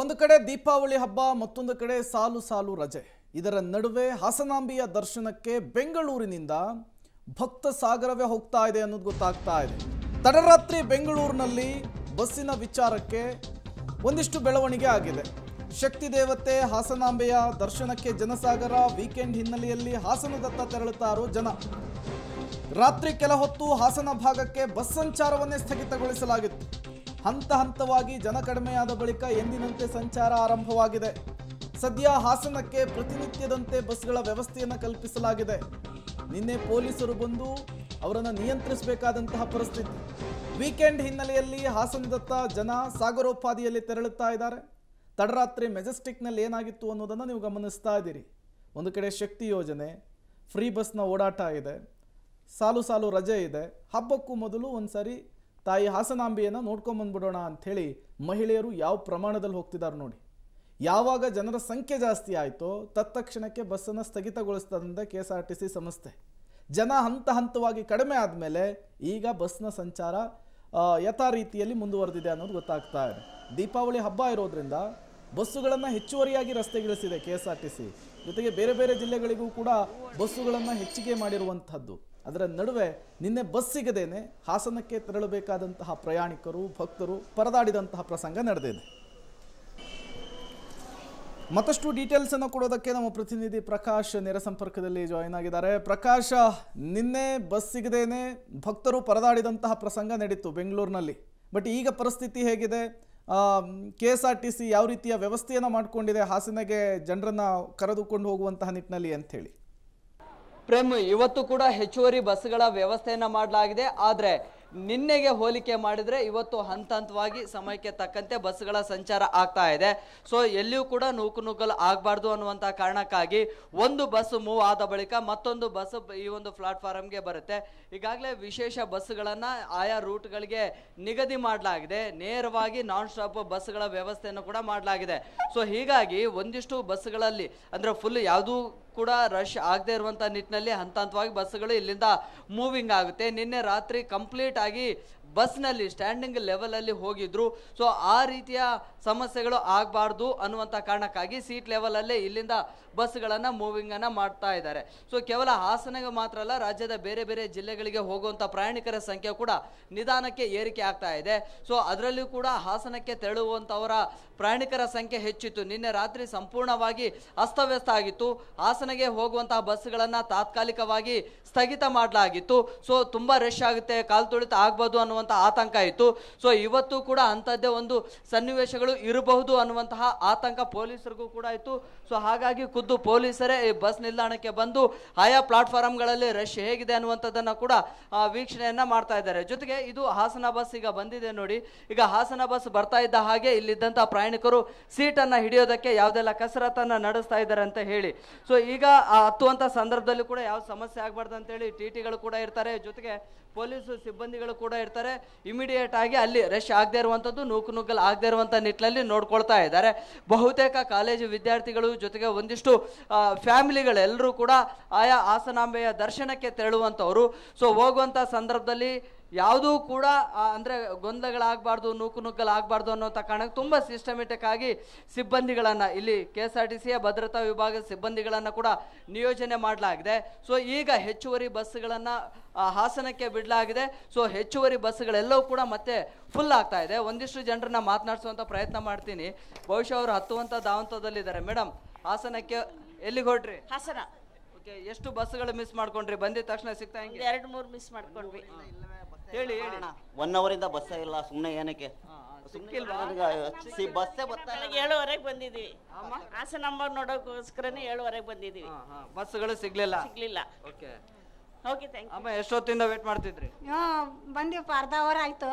ಒಂದು ಕಡೆ ದೀಪಾವಳಿ ಹಬ್ಬ, ಮತ್ತೊಂದು ಕಡೆ ಸಾಲು ಸಾಲು ರಜೆ. ಇದರ ನಡುವೆ ಹಾಸನಾಂಬಿಯ ದರ್ಶನಕ್ಕೆ ಬೆಂಗಳೂರಿನಿಂದ ಭಕ್ತ ಸಾಗರವೇ ಹೋಗ್ತಾ ಇದೆ ಅನ್ನೋದು ಗೊತ್ತಾಗ್ತಾ ಇದೆ. ತಡರಾತ್ರಿ ಬೆಂಗಳೂರಿನಲ್ಲಿ ಬಸ್ಸಿನ ವಿಚಾರಕ್ಕೆ ಒಂದಿಷ್ಟು ಬೆಳವಣಿಗೆ ಆಗಿದೆ. ಶಕ್ತಿ ದೇವತೆ ಹಾಸನಾಂಬೆಯ ದರ್ಶನಕ್ಕೆ ಜನಸಾಗರ. ವೀಕೆಂಡ್ ಹಿನ್ನೆಲೆಯಲ್ಲಿ ಹಾಸನದತ್ತ ತೆರಳುತ್ತಾರೋ ಜನ. ರಾತ್ರಿ ಕೆಲ ಹೊತ್ತು ಹಾಸನ ಭಾಗಕ್ಕೆ ಬಸ್ ಸಂಚಾರವನ್ನೇ ಸ್ಥಗಿತಗೊಳಿಸಲಾಗಿತ್ತು. ಹಂತ ಹಂತವಾಗಿ ಜನ ಕಡಿಮೆಯಾದ ಬಳಿಕ ಎಂದಿನಂತೆ ಸಂಚಾರ ಆರಂಭವಾಗಿದೆ. ಸದ್ಯ ಹಾಸನಕ್ಕೆ ಪ್ರತಿನಿತ್ಯದಂತೆ ಬಸ್ಗಳ ವ್ಯವಸ್ಥೆಯನ್ನು ಕಲ್ಪಿಸಲಾಗಿದೆ. ನಿನ್ನೆ ಪೊಲೀಸರು ಬಂದು ಅವರನ್ನು ನಿಯಂತ್ರಿಸಬೇಕಾದಂತಹ ಪರಿಸ್ಥಿತಿ. ವೀಕೆಂಡ್ ಹಿನ್ನೆಲೆಯಲ್ಲಿ ಹಾಸನದತ್ತ ಜನ ಸಾಗರೋಪಾದಿಯಲ್ಲಿ ತೆರಳುತ್ತಾ ಇದ್ದಾರೆ. ತಡರಾತ್ರಿ ಮೆಜೆಸ್ಟಿಕ್ನಲ್ಲಿ ಏನಾಗಿತ್ತು ಅನ್ನೋದನ್ನು ನೀವು ಗಮನಿಸ್ತಾ ಇದ್ದೀರಿ. ಒಂದು ಕಡೆ ಶಕ್ತಿ ಯೋಜನೆ, ಫ್ರೀ ಬಸ್ನ ಓಡಾಟ ಇದೆ, ಸಾಲು ಸಾಲು ರಜೆ ಇದೆ. ಹಬ್ಬಕ್ಕೂ ಮೊದಲು ಒಂದ್ಸರಿ ತಾಯಿ ಹಾಸನಾಂಬೆಯನ್ನು ನೋಡ್ಕೊಂಬಂದ್ಬಿಡೋಣ ಅಂಥೇಳಿ ಮಹಿಳೆಯರು ಯಾವ ಪ್ರಮಾಣದಲ್ಲಿ ಹೋಗ್ತಿದ್ದಾರೆ ನೋಡಿ. ಯಾವಾಗ ಜನರ ಸಂಖ್ಯೆ ಜಾಸ್ತಿ ಆಯಿತೋ ತತ್ಕ್ಷಣಕ್ಕೆ ಬಸ್ಸನ್ನು ಸ್ಥಗಿತಗೊಳಿಸ್ತದಂತೆ KSRTC ಸಂಸ್ಥೆ. ಜನ ಹಂತ ಹಂತವಾಗಿ ಕಡಿಮೆ ಆದಮೇಲೆ ಈಗ ಬಸ್ನ ಸಂಚಾರ ಯಥಾ ರೀತಿಯಲ್ಲಿ ಮುಂದುವರೆದಿದೆ ಅನ್ನೋದು ಗೊತ್ತಾಗ್ತಾ ಇದೆ. ದೀಪಾವಳಿ ಹಬ್ಬ ಇರೋದ್ರಿಂದ ಬಸ್ಸುಗಳನ್ನು ಹೆಚ್ಚುವರಿಯಾಗಿ ರಸ್ತೆಗಿಳಿಸಿದೆ KSRTC. ಜೊತೆಗೆ ಬೇರೆ ಬೇರೆ ಜಿಲ್ಲೆಗಳಿಗೂ ಕೂಡ ಬಸ್ಸುಗಳನ್ನು ಹೆಚ್ಚಿಗೆ ಮಾಡಿರುವಂಥದ್ದು. ಅದರ ನಡುವೆ ನಿನ್ನೆ ಬಸ್ ಸಿಗದೇನೆ ಹಾಸನಕ್ಕೆ ತೆರಳಬೇಕಾದಂತಹ ಪ್ರಯಾಣಿಕರು, ಭಕ್ತರು ಪರದಾಡಿದಂತಹ ಪ್ರಸಂಗ ನಡೆದಿದೆ. ಮತ್ತಷ್ಟು ಡೀಟೇಲ್ಸ್ ಅನ್ನು ಕೊಡೋದಕ್ಕೆ ನಮ್ಮ ಪ್ರತಿನಿಧಿ ಪ್ರಕಾಶ್ ನೇರ ಸಂಪರ್ಕದಲ್ಲಿ ಜಾಯಿನ್ ಆಗಿದ್ದಾರೆ. ಪ್ರಕಾಶ್, ನಿನ್ನೆ ಬಸ್ ಸಿಗದೇನೆ ಭಕ್ತರು ಪರದಾಡಿದಂತಹ ಪ್ರಸಂಗ ನಡೀತು ಬೆಂಗಳೂರಿನಲ್ಲಿ. ಬಟ್ ಈಗ ಪರಿಸ್ಥಿತಿ ಹೇಗಿದೆ? KSRTC ಯಾವ ರೀತಿಯ ವ್ಯವಸ್ಥೆಯನ್ನು ಮಾಡಿಕೊಂಡಿದೆ ಹಾಸನಗೆ ಜನರನ್ನ ಕರೆದುಕೊಂಡು ಹೋಗುವಂತಹ ನಿಟ್ಟಿನಲ್ಲಿ ಅಂತ ಹೇಳಿ? ಪ್ರೇಮ್, ಇವತ್ತು ಕೂಡ ಹೆಚ್ಚುವರಿ ಬಸ್ಗಳ ವ್ಯವಸ್ಥೆಯನ್ನ ಮಾಡಲಾಗಿದೆ. ಆದ್ರೆ ನಿನ್ನೆಗೆ ಹೋಲಿಕೆ ಮಾಡಿದ್ರೆ ಇವತ್ತು ಹಂತ ಹಂತವಾಗಿ ಸಮಯಕ್ಕೆ ತಕ್ಕಂತೆ ಬಸ್ಗಳ ಸಂಚಾರ ಆಗ್ತಾ ಇದೆ. ಸೊ ಎಲ್ಲಿಯೂ ಕೂಡ ನೂಕುನುಗ್ಗಲು ಆಗಬಾರ್ದು ಅನ್ನುವಂತಹ ಕಾರಣಕ್ಕಾಗಿ ಒಂದು ಬಸ್ ಮೂವ್ ಆದ ಬಳಿಕ ಮತ್ತೊಂದು ಬಸ್ ಈ ಒಂದು ಪ್ಲಾಟ್ಫಾರ್ಮ್ಗೆ ಬರುತ್ತೆ. ಈಗಾಗಲೇ ವಿಶೇಷ ಬಸ್ಗಳನ್ನ ಆಯಾ ರೂಟ್ಗಳಿಗೆ ನಿಗದಿ ಮಾಡಲಾಗಿದೆ. ನೇರವಾಗಿ ನಾನ್ ಸ್ಟಾಪ್ ಬಸ್ಗಳ ವ್ಯವಸ್ಥೆಯನ್ನು ಕೂಡ ಮಾಡಲಾಗಿದೆ. ಸೊ ಹೀಗಾಗಿ ಒಂದಿಷ್ಟು ಬಸ್ಗಳಲ್ಲಿ ಅಂದ್ರೆ ಫುಲ್ ಯಾವುದೂ ಕೂಡ ರಶ್ ಆಗದೆ ಇರುವಂತ ನಿಟ್ಟಿನಲ್ಲಿ ಹಂತ ಹಂತವಾಗಿ ಬಸ್ಗಳು ಇಲ್ಲಿಂದ ಮೂವಿಂಗ್ ಆಗುತ್ತೆ. ನಿನ್ನೆ ರಾತ್ರಿ ಕಂಪ್ಲೀಟ್ ಆಗಿ ಬಸ್ನಲ್ಲಿ ಸ್ಟ್ಯಾಂಡಿಂಗ್ ಲೆವೆಲ್ ಅಲ್ಲಿ ಹೋಗಿದ್ರು. ಸೊ ಆ ರೀತಿಯ ಸಮಸ್ಯೆಗಳು ಆಗಬಾರ್ದು ಅನ್ನುವಂಥ ಕಾರಣಕ್ಕಾಗಿ ಸೀಟ್ ಲೆವೆಲ್ ಅಲ್ಲೇ ಇಲ್ಲಿಂದ ಬಸ್ಗಳನ್ನು ಮೂವಿಂಗ್ ಅನ್ನ ಮಾಡ್ತಾ ಇದ್ದಾರೆ. ಸೊ ಕೇವಲ ಹಾಸನಗೆ ಮಾತ್ರ ಅಲ್ಲ, ರಾಜ್ಯದ ಬೇರೆ ಬೇರೆ ಜಿಲ್ಲೆಗಳಿಗೆ ಹೋಗುವಂಥ ಪ್ರಯಾಣಿಕರ ಸಂಖ್ಯೆ ಕೂಡ ನಿಧಾನಕ್ಕೆ ಏರಿಕೆ ಆಗ್ತಾ ಇದೆ. ಸೊ ಅದರಲ್ಲೂ ಕೂಡ ಹಾಸನಕ್ಕೆ ತೆರಳುವಂಥವರ ಪ್ರಯಾಣಿಕರ ಸಂಖ್ಯೆ ಹೆಚ್ಚಿತ್ತು. ನಿನ್ನೆ ರಾತ್ರಿ ಸಂಪೂರ್ಣವಾಗಿ ಅಸ್ತವ್ಯಸ್ತ ಆಗಿತ್ತು. ಹಾಸನಗೆ ಹೋಗುವಂತಹ ಬಸ್ಗಳನ್ನು ತಾತ್ಕಾಲಿಕವಾಗಿ ಸ್ಥಗಿತ ಮಾಡಲಾಗಿತ್ತು. ಸೊ ತುಂಬಾ ರಶ್ ಆಗುತ್ತೆ, ಕಾಲು ತುಳಿತ ಆಗ್ಬೋದು ಅನ್ನುವಂಥ ಆತಂಕ ಇತ್ತು. ಸೊ ಇವತ್ತು ಕೂಡ ಅಂಥದ್ದೇ ಒಂದು ಸನ್ನಿವೇಶಗಳು ಇರಬಹುದು ಅನ್ನುವಂತಹ ಆತಂಕ ಪೊಲೀಸರಿಗೂ ಕೂಡ ಇತ್ತು. ಸೊ ಹಾಗಾಗಿ ಖುದ್ದು ಪೊಲೀಸರೇ ಈ ಬಸ್ ನಿಲ್ದಾಣಕ್ಕೆ ಬಂದು ಆಯಾ ಪ್ಲಾಟ್ಫಾರ್ಮ್ಗಳಲ್ಲಿ ರಶ್ ಹೇಗಿದೆ ಅನ್ನುವಂಥದ್ದನ್ನ ಕೂಡ ವೀಕ್ಷಣೆಯನ್ನ ಮಾಡ್ತಾ ಇದ್ದಾರೆ. ಜೊತೆಗೆ ಇದು ಹಾಸನ ಬಸ್ ಈಗ ಬಂದಿದೆ ನೋಡಿ. ಈಗ ಹಾಸನ ಬಸ್ ಬರ್ತಾ ಇದ್ದ ಹಾಗೆ ಇಲ್ಲಿದ್ದಂತಹ ಪ್ರಯಾಣಿಕರು ಸೀಟನ್ನು ಹಿಡಿಯೋದಕ್ಕೆ ಯಾವುದೆಲ್ಲ ಕಸರತ್ತನ್ನ ನಡೆಸ್ತಾ ಇದ್ದಾರೆ ಅಂತ ಹೇಳಿ. ಸೊ ಈಗ ಹತ್ತುವಂತ ಸಂದರ್ಭದಲ್ಲಿ ಕೂಡ ಯಾವ ಸಮಸ್ಯೆ ಆಗಬಾರ್ದು ಅಂತ ಹೇಳಿ TTಗಳು ಕೂಡ ಇರ್ತಾರೆ, ಜೊತೆಗೆ ಪೊಲೀಸ್ ಸಿಬ್ಬಂದಿಗಳು ಕೂಡ ಇರ್ತಾರೆ. ಇಮಿಡಿಯೇಟ್ ಆಗಿ ಅಲ್ಲಿ ರಶ್ ಆಗದೆ ಇರುವಂಥದ್ದು, ನೂಕುನುಗ್ಗಲ್ ಆಗದೆ ಇರುವಂಥ ನಿಟ್ಟಿನಲ್ಲಿ ನೋಡ್ಕೊಳ್ತಾ ಇದ್ದಾರೆ. ಬಹುತೇಕ ಕಾಲೇಜು ವಿದ್ಯಾರ್ಥಿಗಳು ಜೊತೆಗೆ ಒಂದಿಷ್ಟು ಫ್ಯಾಮಿಲಿಗಳೆಲ್ಲರೂ ಕೂಡ ಆಯಾ ಹಾಸನಾಂಬೆಯ ದರ್ಶನಕ್ಕೆ ತೆರಳುವಂಥವ್ರು. ಸೊ ಹೋಗುವಂಥ ಸಂದರ್ಭದಲ್ಲಿ ಯಾವುದೂ ಕೂಡ ಅಂದರೆ ಗೊಂದಲಗಳಾಗಬಾರ್ದು, ನೂಕುನುಗ್ಗಲಾಗಬಾರ್ದು ಅನ್ನೋಂಥ ಕಾರಣಕ್ಕೆ ತುಂಬ ಸಿಸ್ಟಮೆಟಿಕ್ ಆಗಿ ಸಿಬ್ಬಂದಿಗಳನ್ನು ಇಲ್ಲಿ KSRTCಯ ಭದ್ರತಾ ವಿಭಾಗದ ಸಿಬ್ಬಂದಿಗಳನ್ನು ಕೂಡ ನಿಯೋಜನೆ ಮಾಡಲಾಗಿದೆ. ಸೊ ಈಗ ಹೆಚ್ಚುವರಿ ಬಸ್ಗಳನ್ನು ಹಾಸನಕ್ಕೆ ಬಿಡಲಾಗಿದೆ. ಸೊ ಹೆಚ್ಚುವರಿ ಬಸ್ಗಳೆಲ್ಲವೂ ಕೂಡ ಮತ್ತೆ ಫುಲ್ ಆಗ್ತಾ ಇದೆ. ಒಂದಿಷ್ಟು ಜನರನ್ನ ಮಾತನಾಡಿಸುವಂಥ ಪ್ರಯತ್ನ ಮಾಡ್ತೀನಿ. ಬಹುಶಃ ಅವರು ಹತ್ತುವಂಥ ಧಾವಂತದಲ್ಲಿದ್ದಾರೆ. ಮೇಡಮ್, ಹಾಸನಕ್ಕೆ ಎಲ್ಲಿಗೆ ಹೊರಟ್ರಿ? ಹಾಸನ. ಓಕೆ, ಎಷ್ಟು ಬಸ್ಗಳು ಮಿಸ್ ಮಾಡ್ಕೊಂಡ್ರಿ? ಬಂದಿದ ತಕ್ಷಣ ಸಿಗ್ತಾ ಹೆಂಗೆ? 2-3 ಮಿಸ್ ಮಾಡ್ಕೊಂಡ್ವಿ. ಹೇಳಿ ಹೇಳಿ. 1 ಅವರಿಂದ ಬಸ್ ಇಲ್ಲ, ಸುಮ್ಮನೆ ಏನಕ್ಕೆ ಸಿಕ್ಕಿಲ್ವಾ? ಬಸ್ಸೇ ಬರ್ತಾ 7:30ಗೆ ಬಂದಿದ್ದೀವಿ. ಹಾಸನ ನಂಬರ್ ನೋಡೋಕ್ಕೋಸ್ಕರನೇ 7:30ಗೆ ಬಂದಿದ್ದೀವಿ. ಬಸ್ಗಳು ಸಿಗ್ಲಿಲ್ಲ? ಸಿಗ್ಲಿಲ್ಲ. Okay okay, thank you. ಅಮ್ಮ, ಎಷ್ಟೊತ್ತಿಂದ ವೇಟ್ ಮಾಡ್ತಿದ್ರಿ? ಬಂದೀವಿ, ಅರ್ಧ ಅವರ್ ಆಯ್ತು.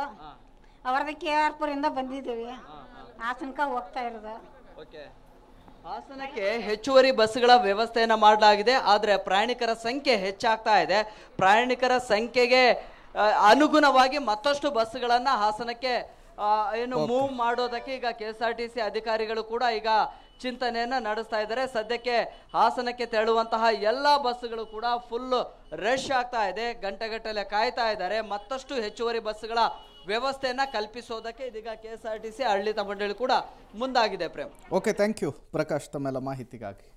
ಅವರದ KRPುರ ಇಂದ ಬಂದಿದ್ದೀವಿ, ಹಾಸನಕ್ಕೆ ಹೋಗ್ತಾ ಇರೋದು. ಓಕೆ, ಹಾಸನಕ್ಕೆ ಹೆಚ್ಚುವರಿ ಬಸ್ಗಳ ವ್ಯವಸ್ಥೆಯನ್ನ ಮಾಡಲಾಗಿದೆ. ಆದ್ರೆ ಪ್ರಯಾಣಿಕರ ಸಂಖ್ಯೆ ಹೆಚ್ಚಾಗ್ತಾ ಇದೆ. ಪ್ರಯಾಣಿಕರ ಸಂಖ್ಯೆಗೆ ಅನುಗುಣವಾಗಿ ಮತ್ತಷ್ಟು ಬಸ್ಗಳನ್ನ ಹಾಸನಕ್ಕೆ ಏನು ಮೂವ್ ಮಾಡೋದಕ್ಕೆ ಈಗ KSRTC ಅಧಿಕಾರಿಗಳು ಕೂಡ ಈಗ ಚಿಂತನೆಯನ್ನ ನಡೆಸ್ತಾ ಇದ್ದಾರೆ. ಸದ್ಯಕ್ಕೆ ಹಾಸನಕ್ಕೆ ತೆರಳುವಂತಹ ಎಲ್ಲಾ ಬಸ್ಗಳು ಕೂಡ ಫುಲ್ ರಶ್ ಆಗ್ತಾ ಇದೆ. ಗಂಟೆಗಟ್ಟಲೆ ಕಾಯ್ತಾ ಇದ್ದಾರೆ. ಮತ್ತಷ್ಟು ಹೆಚ್ಚುವರಿ ಬಸ್ಗಳ ವ್ಯವಸ್ಥೆಯನ್ನ ಕಲ್ಪಿಸೋದಕ್ಕೆ ಇದೀಗ KSRTC ಆಡಳಿತ ಮಂಡಳಿ ಕೂಡ ಮುಂದಾಗಿದೆ Prem. Okay, thank you Prakash ತಮ್ಮೆಲ್ಲ ಮಾಹಿತಿಗಾಗಿ.